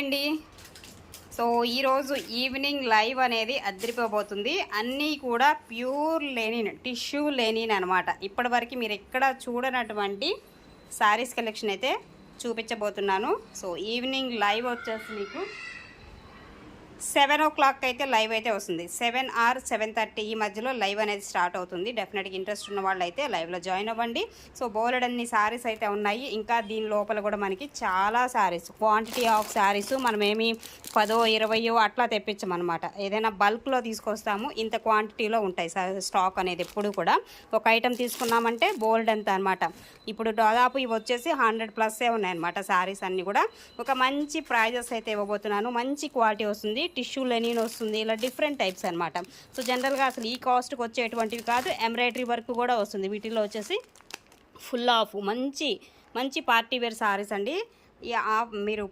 అండి. సో ఈరోజు evening live అనేది అదిరిపోబోతుంది. అన్నీ కూడా ప్యూర్ లెనిన్, టిష్యూ లెనిన్ అనమాట. ఇప్పటివరకు మీరు ఎక్కడ చూడనటువంటి శారీస్ కలెక్షన్ అయితే చూపించబోతున్నాను. సో ఈవినింగ్ లైవ్ వచ్చేసి మీకు 7 o'clock అయితే లైవ్ అయితే వస్తుంది. 7 or 7:30 ఈ మధ్యలో లైవ్ అనేది స్టార్ట్ అవుతుంది. డెఫినెట్గా ఇంట్రెస్ట్ ఉన్న వాళ్ళు అయితే లైవ్లో జాయిన్ అవ్వండి. సో బోలెడన్ని శారీస్ అయితే ఉన్నాయి. ఇంకా దీని లోపల కూడా మనకి చాలా శారీస్, క్వాంటిటీ ఆఫ్ శారీస్ మనమేమి 10-20 అట్లా తెప్పించమన్నమాట. ఏదైనా బల్క్లో తీసుకొస్తాము, ఇంత క్వాంటిటీలో ఉంటాయి స్టాక్ అనేది. ఎప్పుడు కూడా ఒక ఐటెం తీసుకున్నామంటే బోల్డ్ అంత అనమాట. ఇప్పుడు దాదాపు ఇవి వచ్చేసి 100+ ఉన్నాయన్నమాట శారీస్ అన్నీ కూడా. ఒక మంచి ప్రైజెస్ అయితే ఇవ్వబోతున్నాను. మంచి క్వాలిటీ వస్తుంది, టిష్యూ లెనిన్ వస్తుంది, ఇలా డిఫరెంట్ టైప్స్ అనమాట. సో జనరల్గా అసలు ఈ కాస్ట్కి వచ్చేటువంటివి కాదు. ఎంబ్రాయిడరీ వర్క్ కూడా వస్తుంది. వీటిలో వచ్చేసి ఫుల్ ఆఫ్ మంచి మంచి పార్టీ వేర్ శారీస్ అండి. మీరు